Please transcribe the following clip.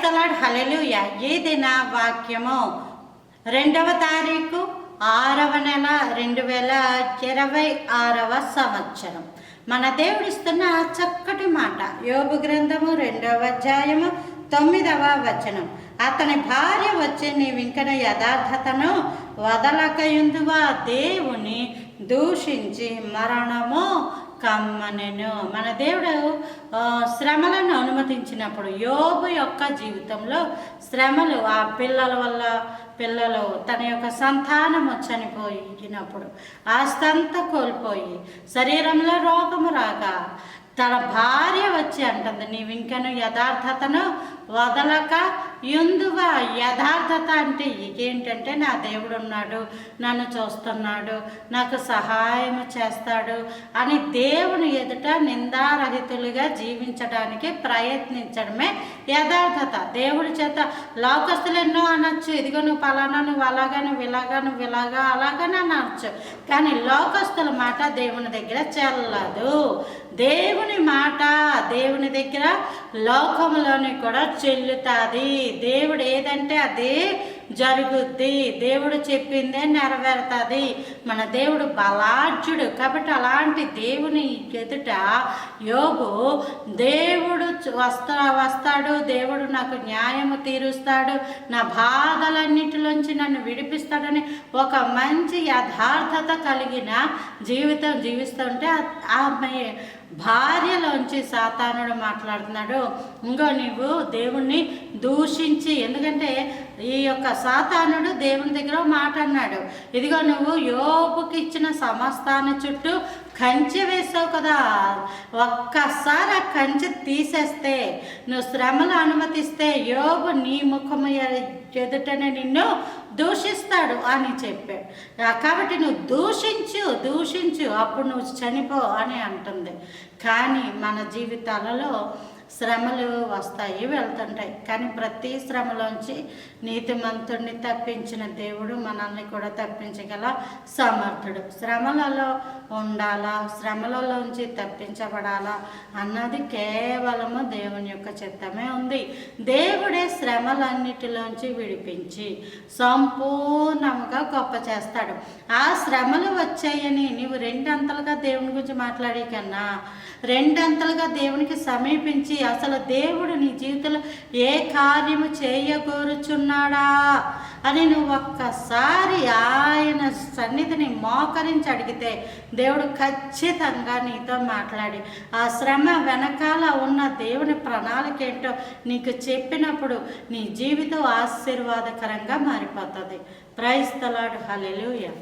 The Lord, హల్లెలూయా. ఈ దిన వాక్యము 2వ తారీఖు 6వ నెల 2026వ సంవత్సరం. మన దేవుడిస్తున్న చక్కటి మాట యోబు గ్రంథము 2వ అధ్యాయము 9వ వచనం. అతని భార్య వచ్చి నీవింకన యథార్థతను వదలకయుందువా, దేవుని దూషించి మరణము కమ్మనెను. మన దేవుడు శ్రమలను అనుమతించినప్పుడు యోబు యొక్క జీవితంలో శ్రమలు, ఆ పిల్లలు తన యొక్క సంతానము చనిపోయినప్పుడు ఆస్తంతా కోల్పోయి శరీరంలో రోగము రాగా తన భార్య వచ్చి అంటుంది, నీవింకను యథార్థతను వదలక యుందువా. యథార్థత అంటే ఏంటంటే నా దేవుడు ఉన్నాడు, నన్ను చూస్తున్నాడు, నాకు సహాయం చేస్తాడు అని దేవుని ఎదుట నిందారహితులుగా జీవించడానికి ప్రయత్నించడమే యథార్థత. దేవుడి చేత లోకస్తులు ఎన్నో అనొచ్చు, ఇదిగో నువ్వు పలానా, నువ్వు అలాగా, నువ్వు ఇలాగా, నువ్వు ఇలాగా, అలాగని అనొచ్చు. కానీ లోకస్తుల మాట దేవుని దగ్గర చెల్లదు. దేవుని మాట దేవుని దగ్గర లోకంలోని కూడా చెల్లుతుంది. దేవుడు ఏదంటే అదే జరుగుద్ది, దేవుడు చెప్పిందే నెరవేరుతుంది. మన దేవుడు బలాఢ్యుడు కాబట్టి అలాంటి దేవుని ఎదుట యోబు దేవుడు వస్తాడు, దేవుడు నాకు న్యాయము తీరుస్తాడు, నా బాధలన్నిటిలోంచి నన్ను విడిపిస్తాడని ఒక మంచి యథార్థత కలిగిన జీవితం జీవిస్తుంటే ఆమె భార్యలోంచి సాతానుడు మాట్లాడుతున్నాడు, ఇంకో నీవు దేవుణ్ణి దూషించి, ఎందుకంటే ఈ యొక్క సాతానుడు దేవుని దగ్గర మాట అన్నాడు, ఇదిగో నువ్వు యోబుకి ఇచ్చిన సమస్తాన్ని చుట్టూ కంచె వేసావు కదా, ఒక్కసారి ఆ కంచె తీసేస్తే, నువ్వు శ్రమలు అనుమతిస్తే యోబు నీ ముఖము ఎదుటనే నిన్ను దూషిస్తాడు అని చెప్పాడు. కాబట్టి నువ్వు దూషించు అప్పుడు నువ్వు చనిపో అని అంటుంది. కానీ మన జీవితాలలో శ్రమలు వస్తాయి, వెళ్తుంటాయి. కానీ ప్రతి శ్రమలోంచి నీతిమంతుడిని తప్పించిన దేవుడు మనల్ని కూడా తప్పించగల సమర్థుడు. శ్రమలలో ఉండాలా, శ్రమలలోంచి తప్పించబడాలా అన్నది కేవలము దేవుని యొక్క చిత్తమే ఉంది. దేవుడే శ్రమలన్నిటిలోంచి విడిపించి సంపూర్ణంగా గొప్ప చేస్తాడు. ఆ శ్రమలు వచ్చాయని నీవు రెండంతలుగా దేవుని గురించి మాట్లాడే కన్నా రెండంతలుగా దేవునికి సమీపించి అసలు దేవుడు నీ జీవితంలో ఏ కార్యము చేయగోరుచున్నాడా అని నువ్వు ఒక్కసారి ఆయన సన్నిధిని మోకరించి అడిగితే దేవుడు ఖచ్చితంగా నీతో మాట్లాడి ఆ శ్రమ వెనకాల ఉన్న దేవుని ప్రణాళిక ఏంటో నీకు చెప్పినప్పుడు నీ జీవితం ఆశీర్వాదకరంగా మారిపోతుంది. Praise the Lord, hallelujah.